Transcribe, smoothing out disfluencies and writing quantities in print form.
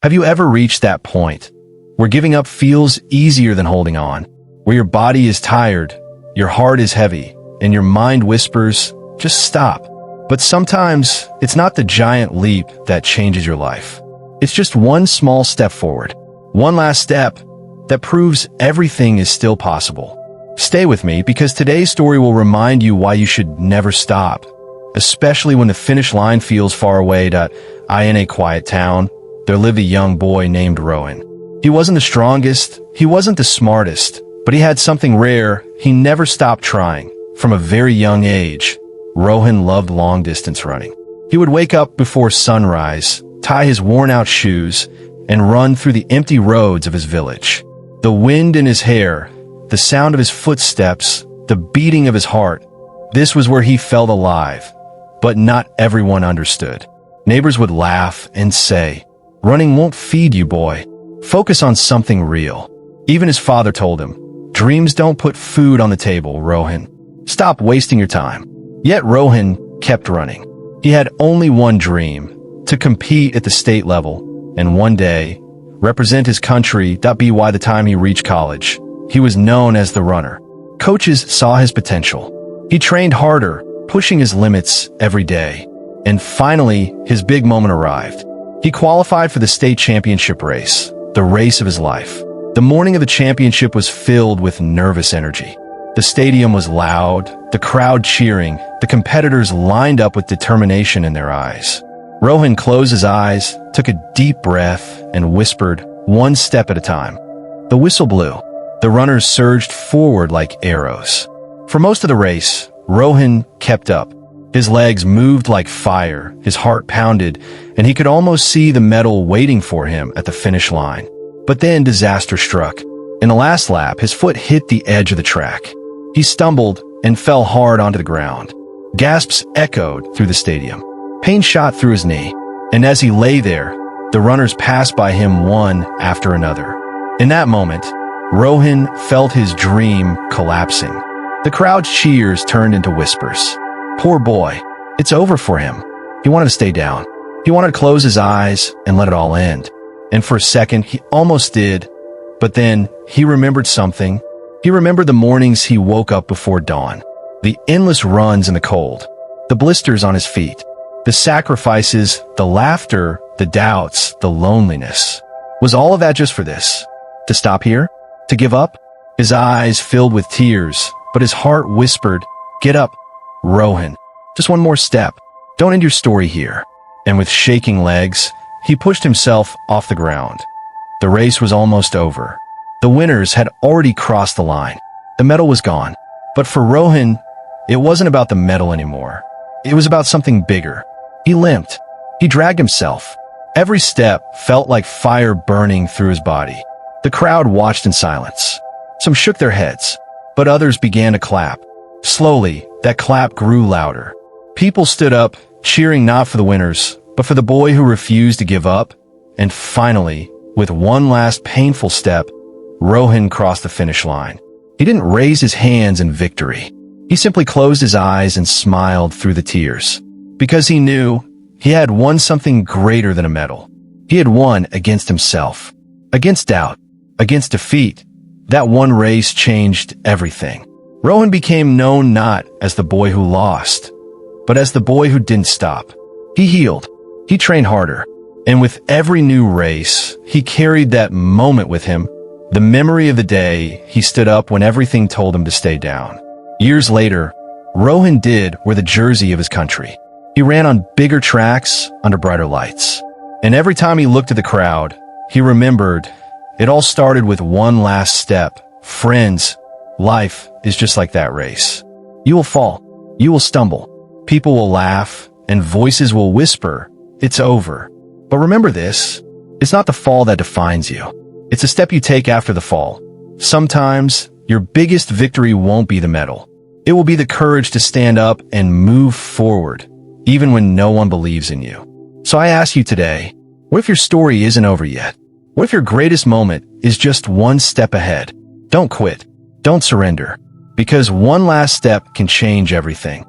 Have you ever reached that point where giving up feels easier than holding on, where your body is tired, your heart is heavy, and your mind whispers, just stop? But sometimes it's not the giant leap that changes your life. It's just one small step forward, one last step that proves everything is still possible. Stay with me because today's story will remind you why you should never stop, especially when the finish line feels far away. In a quiet town, there lived a young boy named Rowan. He wasn't the strongest, he wasn't the smartest, but he had something rare. He never stopped trying. From a very young age, Rowan loved long-distance running. He would wake up before sunrise, tie his worn-out shoes, and run through the empty roads of his village. The wind in his hair, the sound of his footsteps, the beating of his heart. This was where he felt alive, but not everyone understood. Neighbors would laugh and say, "Running won't feed you, boy. Focus on something real." Even his father told him, "Dreams don't put food on the table, Rowan. Stop wasting your time." Yet Rowan kept running. He had only one dream, to compete at the state level, and one day, represent his country. By the time he reached college, he was known as the runner. Coaches saw his potential. He trained harder, pushing his limits every day. And finally, his big moment arrived. He qualified for the state championship race, the race of his life. The morning of the championship was filled with nervous energy. The stadium was loud, the crowd cheering, the competitors lined up with determination in their eyes. Rowan closed his eyes, took a deep breath, and whispered, "One step at a time." The whistle blew. The runners surged forward like arrows. For most of the race, Rowan kept up. His legs moved like fire, his heart pounded, and he could almost see the medal waiting for him at the finish line. But then disaster struck. In the last lap, his foot hit the edge of the track. He stumbled and fell hard onto the ground. Gasps echoed through the stadium. Pain shot through his knee, and as he lay there, the runners passed by him one after another. In that moment, Rowan felt his dream collapsing. The crowd's cheers turned into whispers. Poor boy, it's over for him. He wanted to stay down. He wanted to close his eyes and let it all end. And for a second, he almost did. But then, he remembered something. He remembered the mornings he woke up before dawn. The endless runs in the cold. The blisters on his feet. The sacrifices, the laughter, the doubts, the loneliness. Was all of that just for this? To stop here? To give up? His eyes filled with tears, but his heart whispered, "Get up, Rowan. Just one more step. Don't end your story here." And with shaking legs, he pushed himself off the ground. The race was almost over. The winners had already crossed the line. The medal was gone. But for Rowan, it wasn't about the medal anymore. It was about something bigger. He limped. He dragged himself. Every step felt like fire burning through his body. The crowd watched in silence. Some shook their heads, but others began to clap. Slowly, that clap grew louder. People stood up, cheering not for the winners, but for the boy who refused to give up. And finally, with one last painful step, Rowan crossed the finish line. He didn't raise his hands in victory. He simply closed his eyes and smiled through the tears. Because he knew he had won something greater than a medal. He had won against himself, against doubt, against defeat. That one race changed everything. Rowan became known not as the boy who lost, but as the boy who didn't stop. He healed. He trained harder. And with every new race, he carried that moment with him, the memory of the day he stood up when everything told him to stay down. Years later, Rowan did wear the jersey of his country. He ran on bigger tracks under brighter lights. And every time he looked at the crowd, he remembered it all started with one last step. Friends, life is just like that race. You will fall. You will stumble. People will laugh, and voices will whisper, "It's over." But remember this, it's not the fall that defines you. It's a step you take after the fall. Sometimes, your biggest victory won't be the medal. It will be the courage to stand up and move forward, even when no one believes in you. So I ask you today, what if your story isn't over yet? What if your greatest moment is just one step ahead? Don't quit. Don't surrender. Because one last step can change everything.